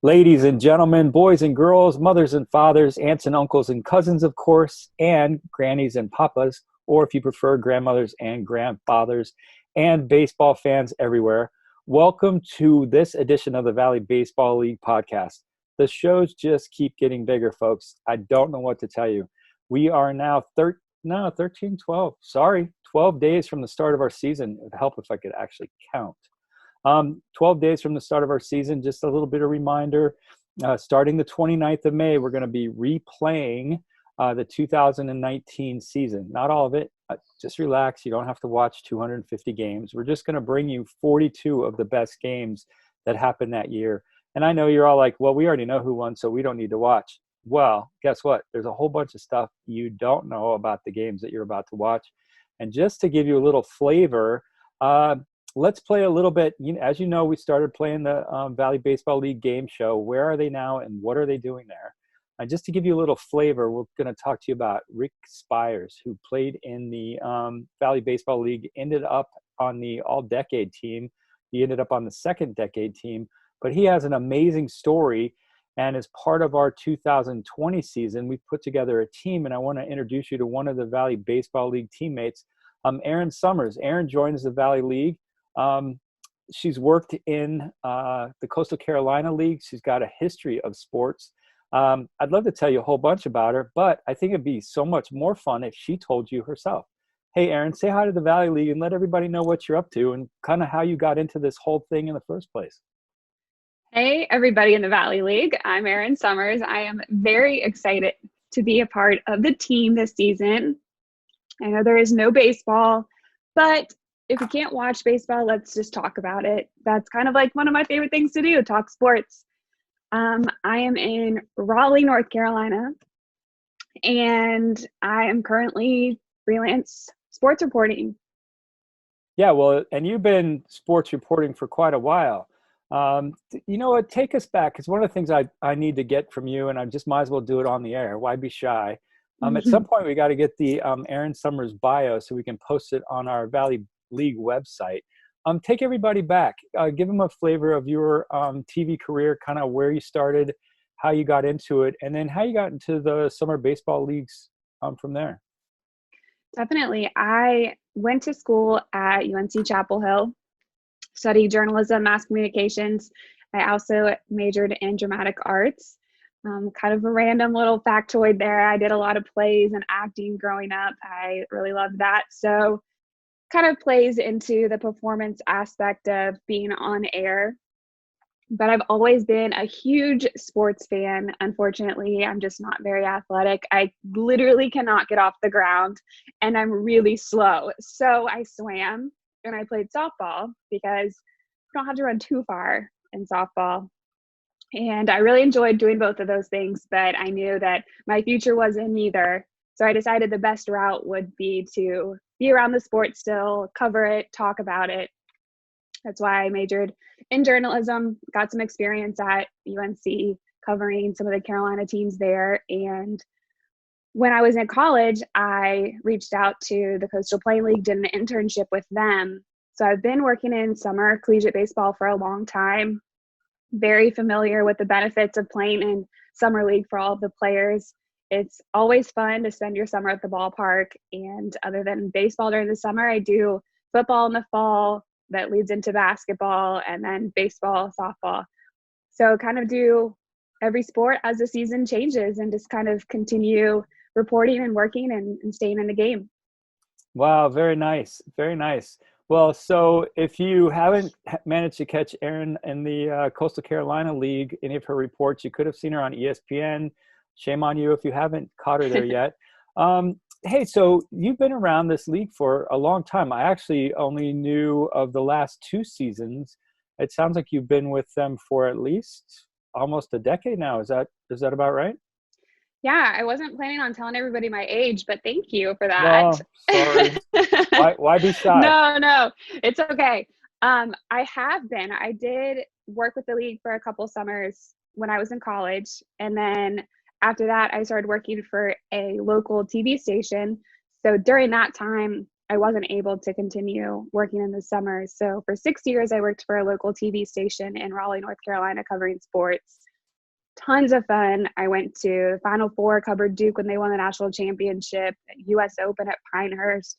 Ladies and gentlemen, boys and girls, mothers and fathers, aunts and uncles and cousins, of course, and grannies and papas, or if you prefer, grandmothers and grandfathers, and baseball fans everywhere. Welcome to this edition of the Valley Baseball League podcast. The shows just keep getting bigger, folks. I don't know what to tell you. We are now 12 days from the start of our season. It would help if I could actually count. 12 days from the start of our season, just a little bit of reminder, starting the 29th of May, we're going to be replaying the 2019 season. Not all of it. Just relax. You don't have to watch 250 games. We're just going to bring you 42 of the best games that happened that year. And I know you're all like, well, we already know who won, so we don't need to watch. Well, guess what? There's a whole bunch of stuff you don't know about the games that you're about to watch. And just to give you a little flavor, let's play a little bit. As you know, we started playing the Valley Baseball League game show. Where are they now and what are they doing there? And just to give you a little flavor, we're going to talk to you about Rick Spires, who played in the Valley Baseball League, ended up on the all-decade team. He ended up on the second decade team. But he has an amazing story. And as part of our 2020 season, we put together a team. And I want to introduce you to one of the Valley Baseball League teammates, Erin Summers. Erin joins the Valley League. She's worked in the Coastal Carolina League. She's got a history of sports. I'd love to tell you a whole bunch about her, but I think it'd be so much more fun if she told you herself. Hey, Erin, say hi to the Valley League and let everybody know what you're up to and kind of how you got into this whole thing in the first place. Hey, everybody in the Valley League. I'm Erin Summers. I am very excited to be a part of the team this season. I know there is no baseball, but if we can't watch baseball, let's just talk about it. That's kind of like one of my favorite things to do, talk sports. I am in Raleigh, North Carolina, and I am currently freelance sports reporting. Yeah, well, and you've been sports reporting for quite a while. You know what? Take us back, because one of the things I need to get from you, and I just might as well do it on the air. Why be shy? At some point, we got to get the Erin Summers bio so we can post it on our Valley League website. Take everybody back. Give them a flavor of your TV career, kind of where you started, how you got into it, and then how you got into the summer baseball leagues from there. Definitely. I went to school at UNC Chapel Hill, studied journalism, mass communications. I also majored in dramatic arts. Kind of a random little factoid there. I did a lot of plays and acting growing up. I really loved that. So kind of plays into the performance aspect of being on air. But I've always been a huge sports fan. Unfortunately, I'm just not very athletic. I literally cannot get off the ground and I'm really slow. So I swam and I played softball because you don't have to run too far in softball. And I really enjoyed doing both of those things, but I knew that my future was in neither. So I decided the best route would be to be around the sport still, cover it, talk about it. That's why I majored in journalism, got some experience at UNC covering some of the Carolina teams there. And when I was in college, I reached out to the Coastal Plain League, did an internship with them. So I've been working in summer collegiate baseball for a long time, very familiar with the benefits of playing in summer league for all of the players. It's always fun to spend your summer at the ballpark. And other than baseball during the summer, I do football in the fall that leads into basketball and then baseball, softball. So kind of do every sport as the season changes and just kind of continue reporting and working and staying in the game. Wow, very nice. Very nice. Well, so if you haven't managed to catch Erin in the Coastal Carolina League, any of her reports, you could have seen her on ESPN. Shame on you if you haven't caught her there yet. Hey, so you've been around this league for a long time. I actually only knew of the last two seasons. It sounds like you've been with them for at least almost a decade now. Is that about right? Yeah, I wasn't planning on telling everybody my age, but thank you for that. Oh, sorry. Why be shy? No, it's okay. I have been. I did work with the league for a couple summers when I was in college. And then after that, I started working for a local TV station. So during that time, I wasn't able to continue working in the summer. So for 6 years, I worked for a local TV station in Raleigh, North Carolina, covering sports. tons of fun. I went to the Final Four, covered Duke when they won the national championship, US Open at Pinehurst.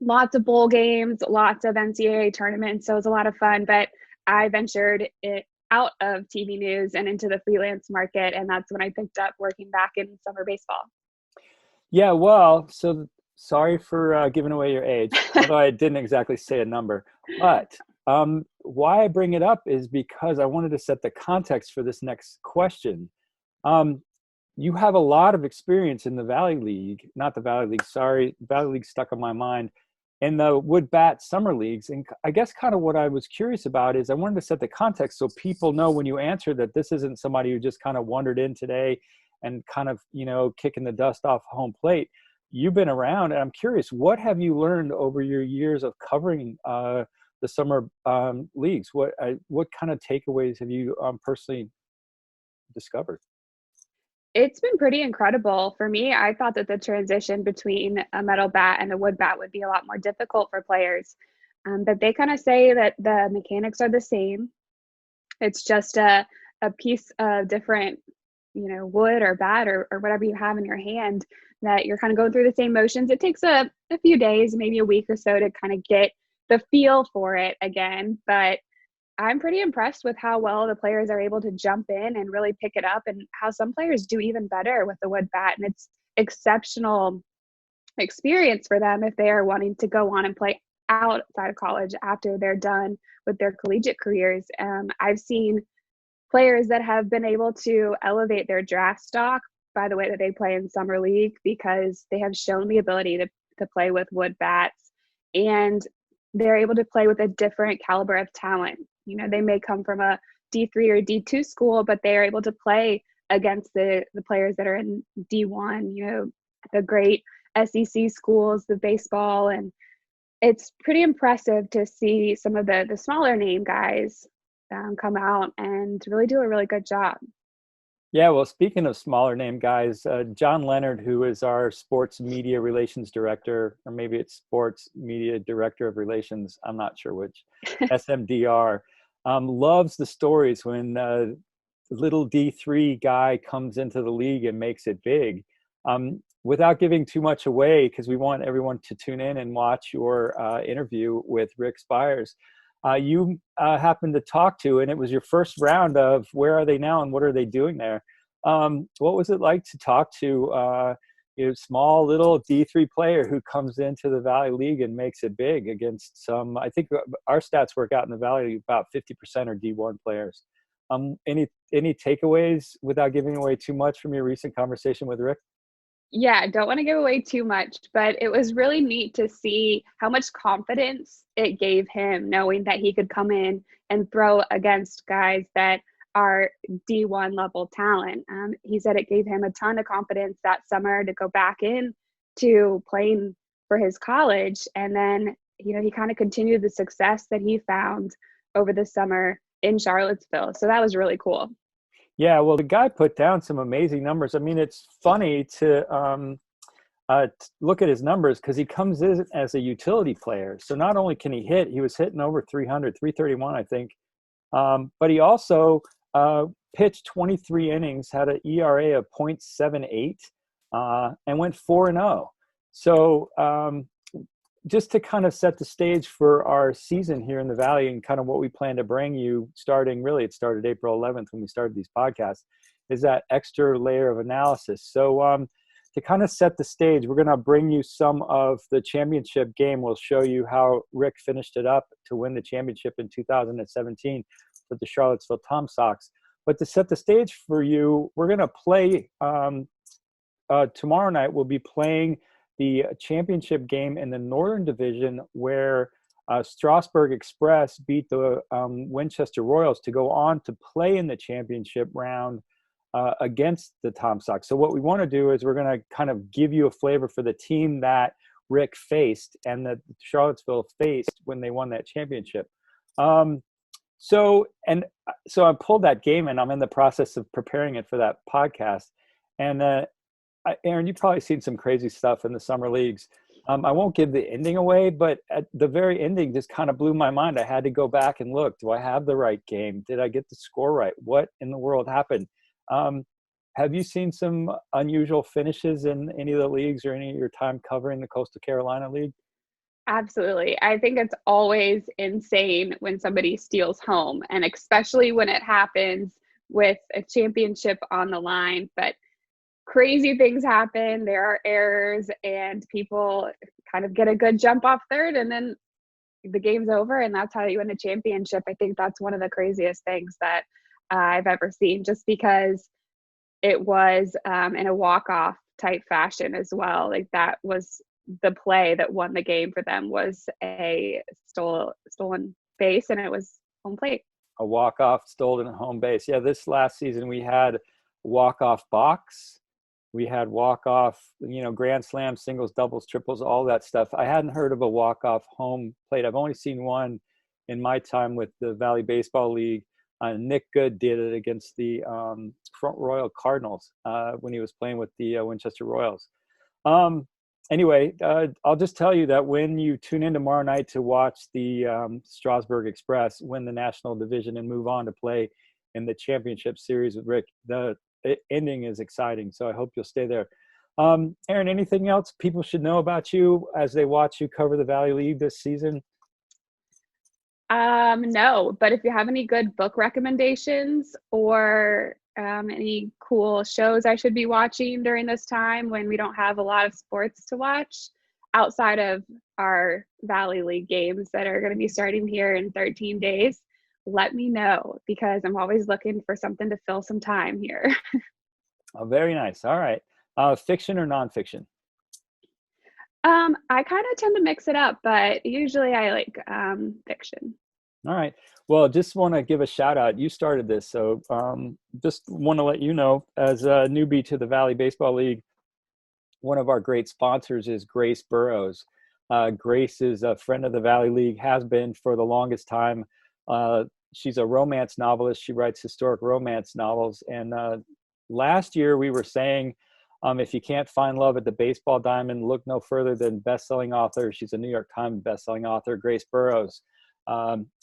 Lots of bowl games, lots of NCAA tournaments. So it was a lot of fun. But I ventured it out of TV news and into the freelance market. And that's when I picked up working back in summer baseball. Yeah, well, so sorry for giving away your age, although I didn't exactly say a number. But why I bring it up is because I wanted to set the context for this next question. You have a lot of experience in the Valley League, not the Valley League, sorry, Valley League stuck on my mind, in the Wood Bat Summer Leagues. And I guess kind of what I was curious about is I wanted to set the context so people know when you answer that this isn't somebody who just kind of wandered in today and kind of, kicking the dust off home plate. You've been around, and I'm curious, what have you learned over your years of covering the summer leagues? What kind of takeaways have you personally discovered? It's been pretty incredible for me. I thought that the transition between a metal bat and a wood bat would be a lot more difficult for players. But they kind of say that the mechanics are the same. It's just a piece of different, wood or bat or whatever you have in your hand, that you're kind of going through the same motions. It takes a few days, maybe a week or so, to kind of get the feel for it again. But I'm pretty impressed with how well the players are able to jump in and really pick it up, and how some players do even better with the wood bat. And it's exceptional experience for them if they are wanting to go on and play outside of college after they're done with their collegiate careers. I've seen players that have been able to elevate their draft stock by the way that they play in summer league, because they have shown the ability to play with wood bats, and they're able to play with a different caliber of talent. They may come from a D3 or D2 school, but they are able to play against the players that are in D1, the great SEC schools, the baseball. And it's pretty impressive to see some of the smaller name guys come out and really do a really good job. Yeah, well, speaking of smaller name guys, John Leonard, who is our sports media relations director, or maybe it's sports media director of relations, I'm not sure which, SMDR, loves the stories when the little D3 guy comes into the league and makes it big. Without giving too much away, because we want everyone to tune in and watch your interview with Rick Spires, you happened to talk to, and it was your first round of where are they now and what are they doing there. What was it like to talk to small little D3 player who comes into the Valley League and makes it big against some, I think our stats work out in the Valley, about 50% are D1 players. Any takeaways without giving away too much from your recent conversation with Rick? Yeah, I don't want to give away too much, but it was really neat to see how much confidence it gave him, knowing that he could come in and throw against guys that are D1 level talent. He said it gave him a ton of confidence that summer to go back in to playing for his college. And then, he kind of continued the success that he found over the summer in Charlottesville. So that was really cool. Yeah, well, the guy put down some amazing numbers. I mean, it's funny to look at his numbers because he comes in as a utility player. So not only can he hit, he was hitting over 300, 331, I think. But he also pitched 23 innings, had an ERA of 0.78, and went 4-0. So just to kind of set the stage for our season here in the Valley and kind of what we plan to bring you it started April 11th when we started these podcasts, is that extra layer of analysis. So to kind of set the stage, we're going to bring you some of the championship game. We'll show you how Rick finished it up to win the championship in 2017 with the Charlottesville Tom Sox. But to set the stage for you, we're going to play tomorrow night. We'll be playing the championship game in the Northern Division, where Strasburg Express beat the Winchester Royals to go on to play in the championship round against the Tom Sox. So what we want to do is we're going to kind of give you a flavor for the team that Rick faced and that Charlottesville faced when they won that championship. So I pulled that game, and I'm in the process of preparing it for that podcast. And Erin, you've probably seen some crazy stuff in the summer leagues. I won't give the ending away, but at the very ending just kind of blew my mind. I had to go back and look. Do I have the right game? Did I get the score right? What in the world happened? Um, have you seen some unusual finishes in any of the leagues or any of your time covering the Coastal Carolina League? Absolutely. I think it's always insane when somebody steals home, and especially when it happens with a championship on the line. But crazy things happen. There are errors, and people kind of get a good jump off third, and then the game's over, and that's how you win a championship. I think that's one of the craziest things that I've ever seen, just because it was in a walk-off type fashion as well. Like, that was the play that won the game for them, was a stolen base, and it was home plate. A walk-off stolen home base. Yeah, this last season we had walk-off box. We had walk-off, grand slam, singles, doubles, triples, all that stuff. I hadn't heard of a walk-off home plate. I've only seen one in my time with the Valley Baseball League. Nick Good did it against the Front Royal Cardinals when he was playing with the Winchester Royals. Anyway, I'll just tell you that when you tune in tomorrow night to watch the Strasburg Express win the National Division and move on to play in the championship series with Rick, the ending is exciting. So I hope you'll stay there. Erin, anything else people should know about you as they watch you cover the Valley League this season? No, but if you have any good book recommendations or any cool shows I should be watching during this time when we don't have a lot of sports to watch outside of our Valley League games that are going to be starting here in 13 days, let me know, because I'm always looking for something to fill some time here. Oh, very nice. All right. Fiction or nonfiction? I kind of tend to mix it up, but usually I like fiction. All right. Well, just want to give a shout out. You started this, so just want to let you know, as a newbie to the Valley Baseball League, one of our great sponsors is Grace Burrows. Grace is a friend of the Valley League, has been for the longest time. She's a romance novelist. She writes historic romance novels. And last year we were saying, if you can't find love at the baseball diamond, look no further than best-selling author. She's a New York Times best-selling author, Grace Burrows.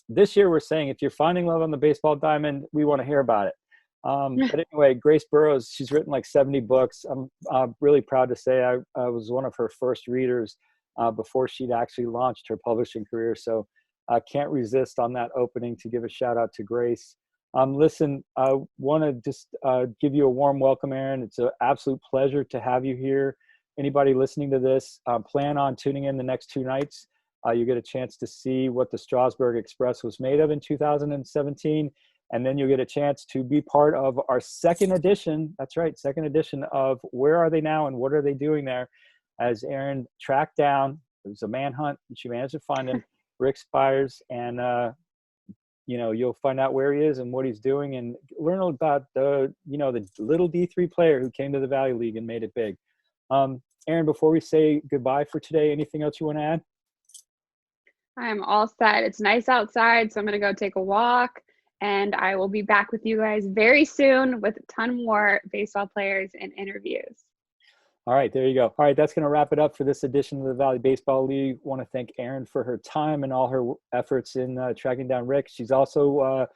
This year we're saying, if you're finding love on the baseball diamond, we want to hear about it. But anyway, Grace Burrows, she's written like 70 books. I'm really proud to say I was one of her first readers before she'd actually launched her publishing career. So I can't resist on that opening to give a shout out to Grace. Listen, I want to just give you a warm welcome, Erin. It's an absolute pleasure to have you here. Anybody listening to this, plan on tuning in the next 2 nights. You get a chance to see what the Strasburg Express was made of in 2017. And then you'll get a chance to be part of our second edition. That's right, second edition of Where Are They Now and What Are They Doing There? As Erin tracked down, it was a manhunt, and she managed to find him, Rick Spires, and you'll find out where he is and what he's doing, and learn about the little D3 player who came to the Valley League and made it big. Erin, before we say goodbye for today, anything else you want to add? I'm all set. It's nice outside, so I'm going to go take a walk, and I will be back with you guys very soon with a ton more baseball players and interviews. All right, there you go. All right, that's going to wrap it up for this edition of the Valley Baseball League. I want to thank Erin for her time and all her efforts in tracking down Rick. She's also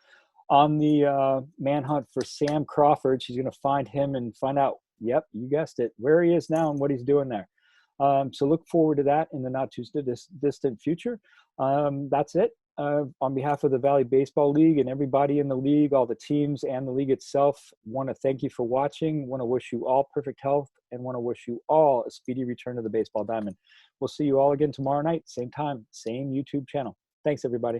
on the manhunt for Sam Crawford. She's going to find him and find out, yep, you guessed it, where he is now and what he's doing there. So look forward to that in the not too distant future. That's it. On behalf of the Valley Baseball League and everybody in the league, all the teams and the league itself, want to thank you for watching, want to wish you all perfect health, and want to wish you all a speedy return to the baseball diamond. We'll see you all again tomorrow night, same time, same YouTube channel. Thanks, everybody.